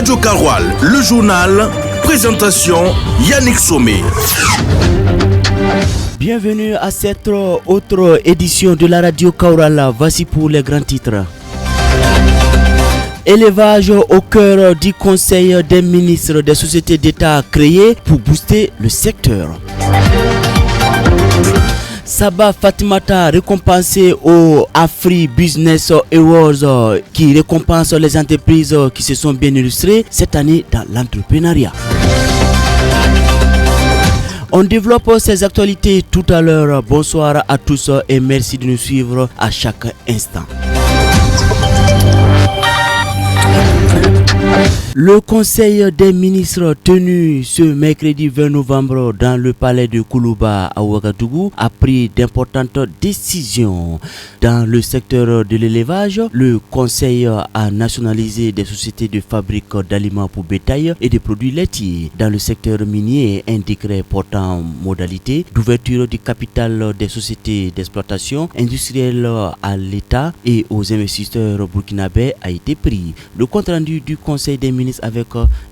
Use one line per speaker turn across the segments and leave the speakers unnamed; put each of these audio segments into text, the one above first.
Radio Karoual, le journal, présentation Yannick Somé.
Bienvenue à cette autre édition de la Radio Karoual. Voici pour les grands titres. Élevage au cœur du Conseil des ministres des sociétés d'État créé pour booster le secteur. Sabah Fatimata récompensé au Afri Business Awards qui récompense les entreprises qui se sont bien illustrées cette année dans l'entrepreneuriat. On développe ces actualités tout à l'heure. Bonsoir à tous et merci de nous suivre à chaque instant. Le Conseil des ministres tenu ce mercredi 20 novembre dans le palais de Koulouba à Ouagadougou a pris d'importantes décisions. Dans le secteur de l'élevage, le Conseil a nationalisé des sociétés de fabrique d'aliments pour bétail et des produits laitiers. Dans le secteur minier, un décret portant modalité d'ouverture du capital des sociétés d'exploitation industrielle à l'État et aux investisseurs burkinabés a été pris. Le compte rendu du Conseil des ministres avec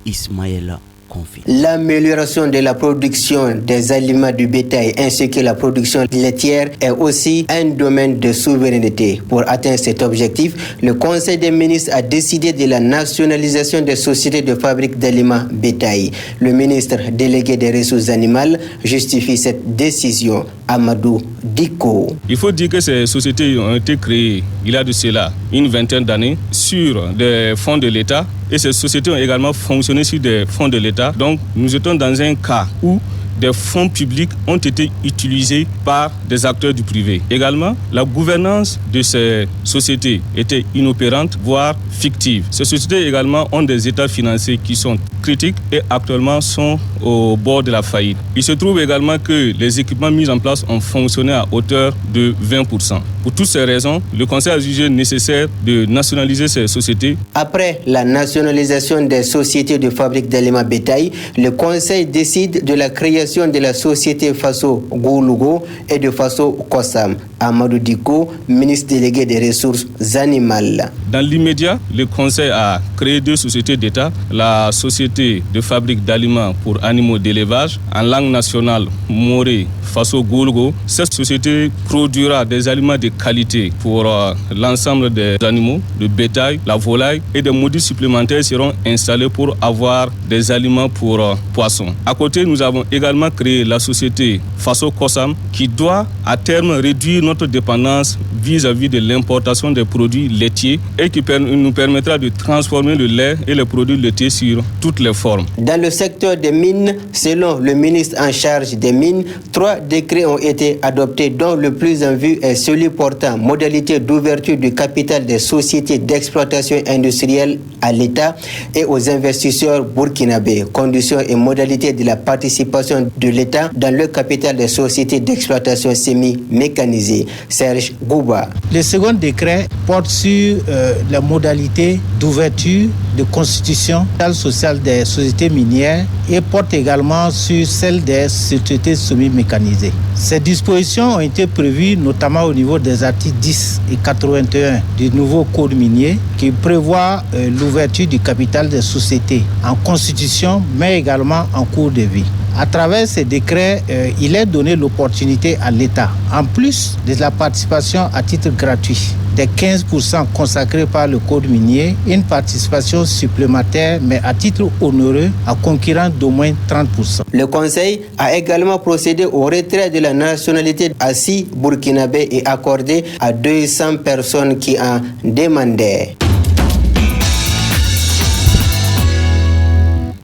Ismaël Konfi.
L'amélioration de la production des aliments du bétail ainsi que la production laitière est aussi un domaine de souveraineté. Pour atteindre cet objectif, le Conseil des ministres a décidé de la nationalisation des sociétés de fabrique d'aliments bétail. Le ministre délégué des ressources animales justifie cette décision. Amadou Diko.
Il faut dire que ces sociétés ont été créées il y a de cela une vingtaine d'années sur des fonds de l'État et ces sociétés ont également fonctionné sur des fonds de l'État. Donc nous étions dans un cas où des fonds publics ont été utilisés par des acteurs du privé. Également, la gouvernance de ces sociétés était inopérante, voire fictive. Ces sociétés également ont des états financiers qui sont critiques et actuellement sont au bord de la faillite. Il se trouve également que les équipements mis en place ont fonctionné à hauteur de 20%. Pour toutes ces raisons, le Conseil a jugé nécessaire de nationaliser ces sociétés.
Après la nationalisation des sociétés de fabrique d'aliments bétail, le Conseil décide de la création de la société Faso Goulougo et de Faso Kossam. Amadou Diko, ministre délégué des ressources animales.
Dans l'immédiat, le Conseil a créé deux sociétés d'État. La société de fabrique d'aliments pour animaux d'élevage, en langue nationale, Moré Faso Goulougo. Cette société produira des aliments de qualité pour l'ensemble des animaux, de bétail, la volaille et des modules supplémentaires seront installés pour avoir des aliments pour poissons. À côté, nous avons également créé la société Faso Kossam qui doit à terme réduire notre dépendance vis-à-vis de l'importation des produits laitiers et qui nous permettra de transformer le lait et les produits laitiers sur toutes les formes.
Dans le secteur des mines, selon le ministre en charge des mines, 3 décrets ont été adoptés dont le plus en vue est celui portant modalité d'ouverture du capital des sociétés d'exploitation industrielle à l'État et aux investisseurs burkinabés, conditions et modalités de la participation de l'État dans le capital des sociétés d'exploitation semi-mécanisées. Serge Gouba.
Le second décret porte sur les modalités d'ouverture, de constitution sociale des sociétés minières et porte également sur celle des sociétés semi-mécanisées. Ces dispositions ont été prévues notamment au niveau des articles 10 et 81 du nouveau code minier qui prévoit l'ouverture du capital des sociétés en constitution mais également en cours de vie. À travers ces décrets, il est donné l'opportunité à l'État, en plus de la participation à titre gratuit, des 15% consacrés par le code minier, une participation supplémentaire, mais à titre onéreux, à concurrence d'au moins 30%.
Le Conseil a également procédé au retrait de la nationalité à 6 burkinabés et accordé à 200 personnes qui en demandaient.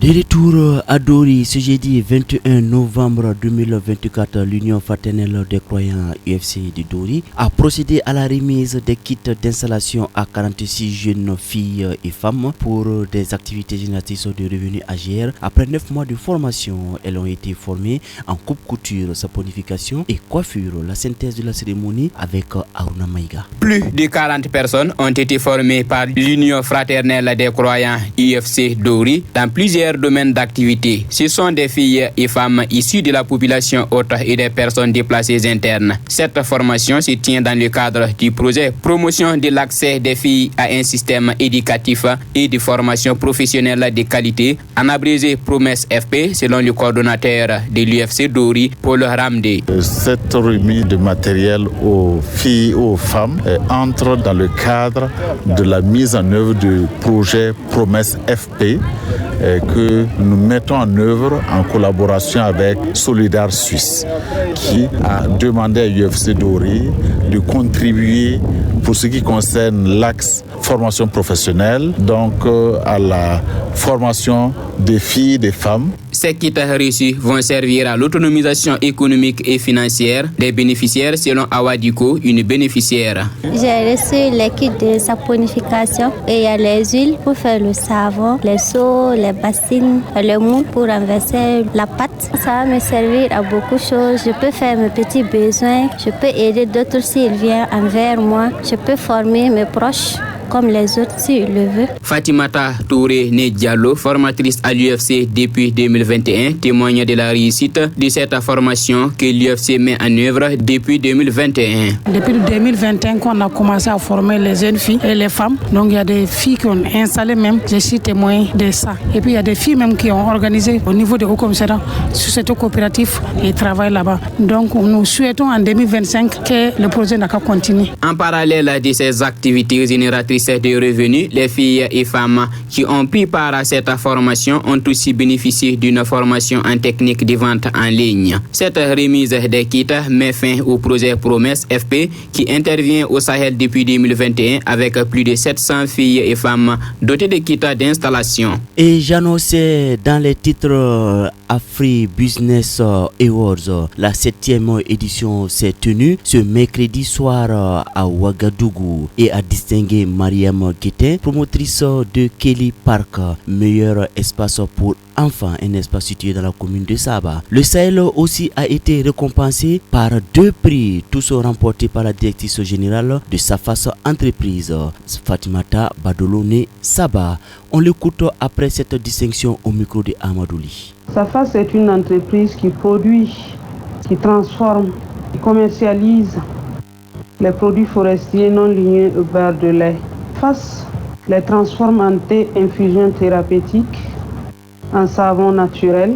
De retour à Dori, ce jeudi 21 novembre 2024, l'Union fraternelle des croyants UFC de Dori a procédé à la remise des kits d'installation à 46 jeunes filles et femmes pour des activités génératrices de revenus AGR. Après 9 mois de formation, elles ont été formées en coupe-couture, saponification et coiffure. La synthèse de la cérémonie avec Aruna Maïga.
Plus de 40 personnes ont été formées par l'Union fraternelle des croyants UFC Dori dans plusieurs leur domaine d'activité. Ce sont des filles et femmes issues de la population haute et des personnes déplacées internes. Cette formation se tient dans le cadre du projet Promotion de l'accès des filles à un système éducatif et de formation professionnelle de qualité, en abrégé Promesse FP, selon le coordonnateur de l'UFC Dori, Paul Ramdé.
Cette remise de matériel aux filles, aux femmes, entre dans le cadre de la mise en œuvre du projet Promesse FP que nous mettons en œuvre en collaboration avec Solidar Suisse, qui a demandé à l'UFC Dori de contribuer pour ce qui concerne l'axe formation professionnelle, donc à la formation des filles et des femmes.
Ces kits reçus vont servir à l'autonomisation économique et financière des bénéficiaires, selon Awadiko, une bénéficiaire.
J'ai reçu les kits de saponification et il y a les huiles pour faire le savon, les seaux, les bassines, le moule pour renverser la pâte. Ça va me servir à beaucoup de choses. Je peux faire mes petits besoins, je peux aider d'autres s'ils viennent envers moi, je peux former mes proches comme les autres s'ils le veulent.
Fatimata Touré Diallo, formatrice à l'UFC depuis 2021, témoigne de la réussite de cette formation que l'UFC met en œuvre depuis 2021.
Depuis 2021 qu'on a commencé à former les jeunes filles et les femmes. Donc il y a des filles qui ont installé même, je suis témoin de ça. Et puis il y a des filles même qui ont organisé au niveau des hauts commissariats sur cette coopérative et travaillent là-bas. Donc nous souhaitons en 2025 que le projet n'a qu'à continuer.
En parallèle de ces activités génératrices de revenus, les filles et femmes qui ont pris part à cette formation ont aussi bénéficié d'une formation en technique de vente en ligne. Cette remise des kits met fin au projet Promesse FP qui intervient au Sahel depuis 2021 avec plus de 700 filles et femmes dotées de kits d'installation.
Et j'annonçais dans les titres Afri Business Awards, la 7e édition s'est tenue ce mercredi soir à Ouagadougou et a distingué Mariam Guetin, promotrice de Kelly Park, meilleur espace pour enfants, un espace situé dans la commune de Saba. Le Sahel aussi a été récompensé par 2 prix, tous remportés par la directrice générale de Safas Entreprise, Fatimata Badolone Saba. On l'écoute après cette distinction au micro de Amadouli.
Safas est une entreprise qui produit, qui transforme, qui commercialise les produits forestiers non lignés au beurre de lait. Safas les transforme en thé infusion thérapeutique, en savon naturel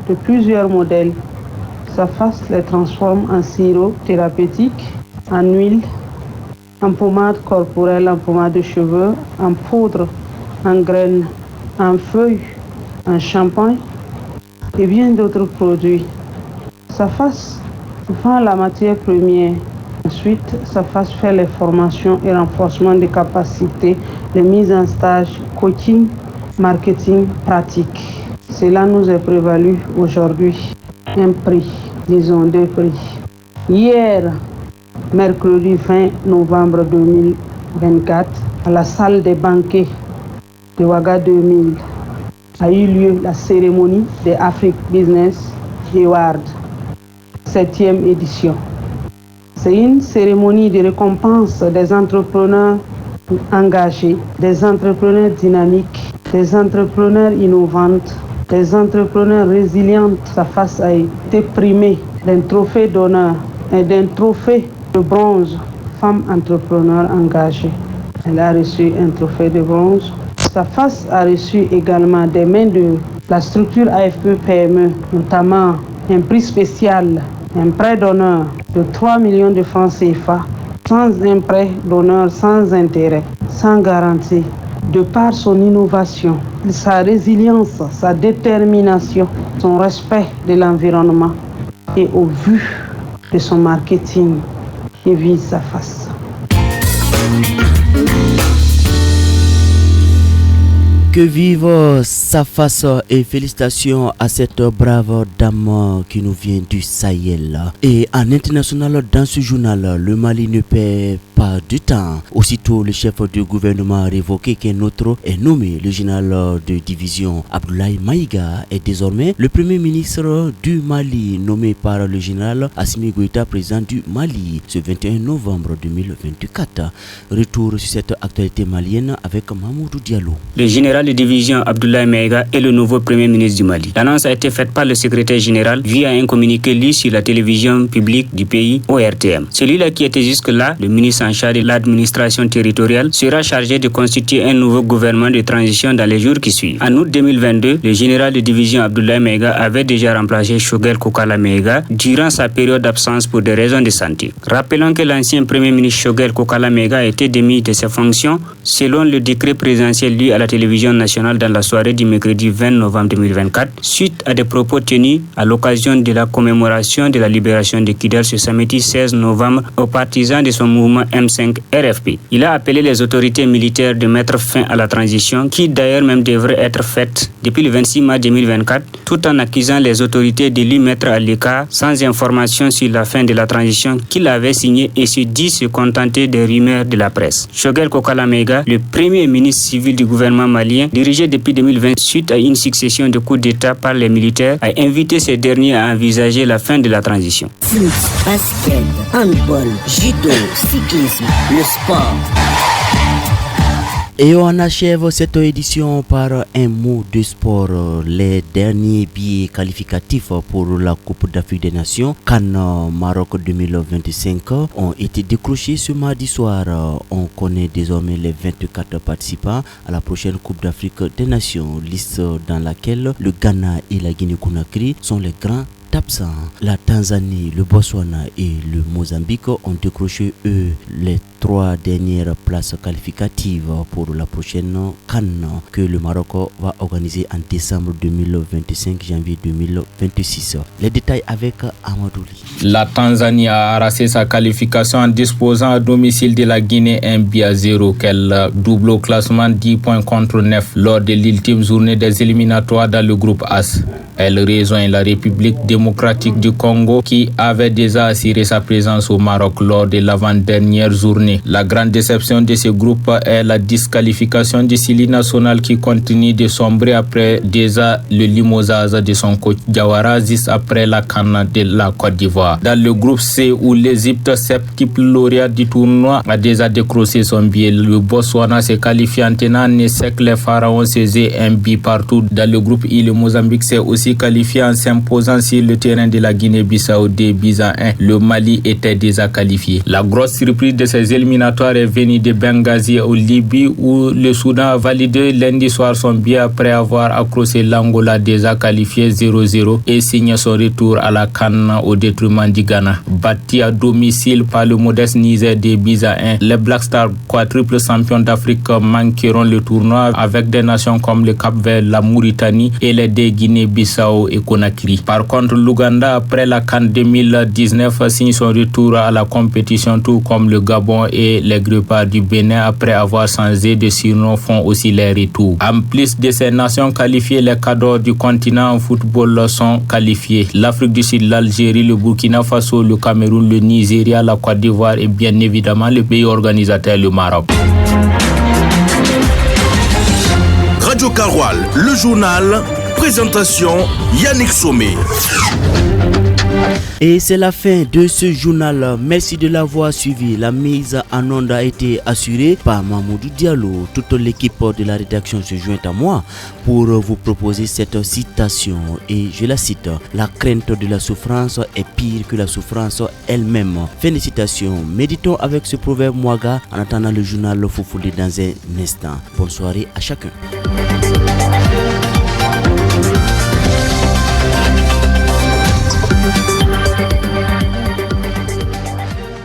de plusieurs modèles. Safas les transforme en sirop thérapeutique, en huile, en pommade corporelle, en pommade de cheveux, en poudre, en graines, en feuilles, en shampoing et bien d'autres produits. Safas vend la matière première. Ensuite, Safas fait les formations et renforcement des capacités, les mises en stage, coaching, marketing, pratique. Cela nous est prévalu aujourd'hui un prix, disons 2 prix. Hier, mercredi 20 novembre 2024, à la salle des banquets de Ouaga 2000, a eu lieu la cérémonie des Afrique Business Awards, 7e édition. C'est une cérémonie de récompense des entrepreneurs engagés, des entrepreneurs dynamiques, des entrepreneurs innovantes, des entrepreneurs résilientes. Safas a été primé d'un trophée d'honneur et d'un trophée de bronze, femme entrepreneur engagée. Elle a reçu un trophée de bronze. Safas a reçu également des mains de la structure AFP-PME, notamment un prix spécial, un prêt d'honneur de 3 millions de francs CFA, sans un prêt d'honneur sans intérêt, sans garantie, de par son innovation, sa résilience, sa détermination, son respect de l'environnement et au vu de son marketing qui vise Safas.
Que vive Safas et félicitations à cette brave dame qui nous vient du Sahel. Et en international, dans ce journal, le Mali ne perd pas de temps. Aussitôt, le chef du gouvernement a révoqué qu'un autre est nommé. Le général de division Abdoulaye Maïga est désormais le premier ministre du Mali, nommé par le général Assimi Goïta, président du Mali, ce 21 novembre 2024. Retour sur cette actualité malienne avec Mamoudou Diallo.
Le général
de division Abdoulaye Maïga est le nouveau premier ministre du Mali. L'annonce a été faite par le secrétaire général via un communiqué lu sur la télévision publique du pays, ORTM. Celui-là qui était jusque-là le ministre en charge de l'administration territoriale sera chargé de constituer un nouveau gouvernement de transition dans les jours qui suivent. En août 2022, le général de division Abdoulaye Maïga avait déjà remplacé Choguel Kokala Maïga durant sa période d'absence pour des raisons de santé. Rappelons que l'ancien premier ministre Choguel Kokala Maïga a été démis de ses fonctions selon le décret présidentiel lu à la télévision nationale dans la soirée du mercredi 20 novembre 2024 suite à des propos tenus à l'occasion de la commémoration de la libération de Kidal ce samedi 16 novembre aux partisans de son mouvement M5 RFP. Il a appelé les autorités militaires de mettre fin à la transition qui d'ailleurs même devrait être faite depuis le 26 mars 2024 tout en accusant les autorités de lui mettre à l'écart sans information sur la fin de la transition qu'il avait signée et se dit se contenter des rumeurs de la presse. Choguel Kokala Maïga, le premier ministre civil du gouvernement malien, dirigé depuis 2020 suite à une succession de coups d'État par les militaires, a invité ces derniers à envisager la fin de la transition.
Foot, basket, handball, judo, cyclisme, le sport.
Et on achève cette édition par un mot de sport. Les derniers billets qualificatifs pour la Coupe d'Afrique des Nations CAN Maroc 2025 ont été décrochés ce mardi soir. On connaît désormais les 24 participants à la prochaine Coupe d'Afrique des Nations, liste dans laquelle le Ghana et la Guinée-Conakry sont les grands absents. La Tanzanie, le Botswana et le Mozambique ont décroché eux les 3 dernières places qualificatives pour la prochaine CAN que le Maroc va organiser en décembre 2025, janvier 2026. Les détails avec Amadouli.
La Tanzanie a arraché sa qualification en disposant à domicile de la Guinée 1-0 qu'elle double au classement 10 points contre 9 lors de l'ultime journée des éliminatoires dans le groupe As. Elle rejoint la République démocratique du Congo qui avait déjà assuré sa présence au Maroc lors de l'avant-dernière journée. La grande déception de ce groupe est la disqualification du Sili national qui continue de sombrer après déjà le limogeage de son coach Diawara juste après la CAN de la Côte d'Ivoire. Dans le groupe C où l'Égypte, septuple lauréat du tournoi, a déjà décroché son billet, le Botswana s'est qualifié en tenant en échec les Pharaons saisés un but partout. Dans le groupe I, le Mozambique s'est aussi qualifié en s'imposant sur le terrain de la Guinée-Bissau 2-1. Le Mali était déjà qualifié. La grosse surprise de ces éliminatoires est venue de Benghazi au Libye où le Soudan a validé lundi soir son billet après avoir accroché l'Angola déjà qualifié 0-0 et signé son retour à la CAN au détriment du Ghana. Battu à domicile par le modeste Niger 2-1, les Black Stars, quadruple champions d'Afrique, manqueront le tournoi avec des nations comme le Cap-Vert, la Mauritanie et les deux Guinée-Bissau et Conakry. Par contre, l'Ouganda, après la CAN 2019, signe son retour à la compétition, tout comme le Gabon et les Léopards du Bénin, après avoir changé de surnom, font aussi les retours. En plus de ces nations qualifiées, les cadres du continent en football sont qualifiés. L'Afrique du Sud, l'Algérie, le Burkina Faso, le Cameroun, le Nigeria, la Côte d'Ivoire et bien évidemment le pays organisateur, le Maroc.
Radio Karoual, le journal, présentation Yannick Sommet.
Et c'est la fin de ce journal. Merci de l'avoir suivi. La mise en onde a été assurée par Mamoudou Diallo. Toute l'équipe de la rédaction se joint à moi pour vous proposer cette citation. Et je la cite: la crainte de la souffrance est pire que la souffrance elle-même. Fin de citation. Méditons avec ce proverbe Mouaga en attendant le journal Foufoulé dans un instant. Bonne soirée à chacun.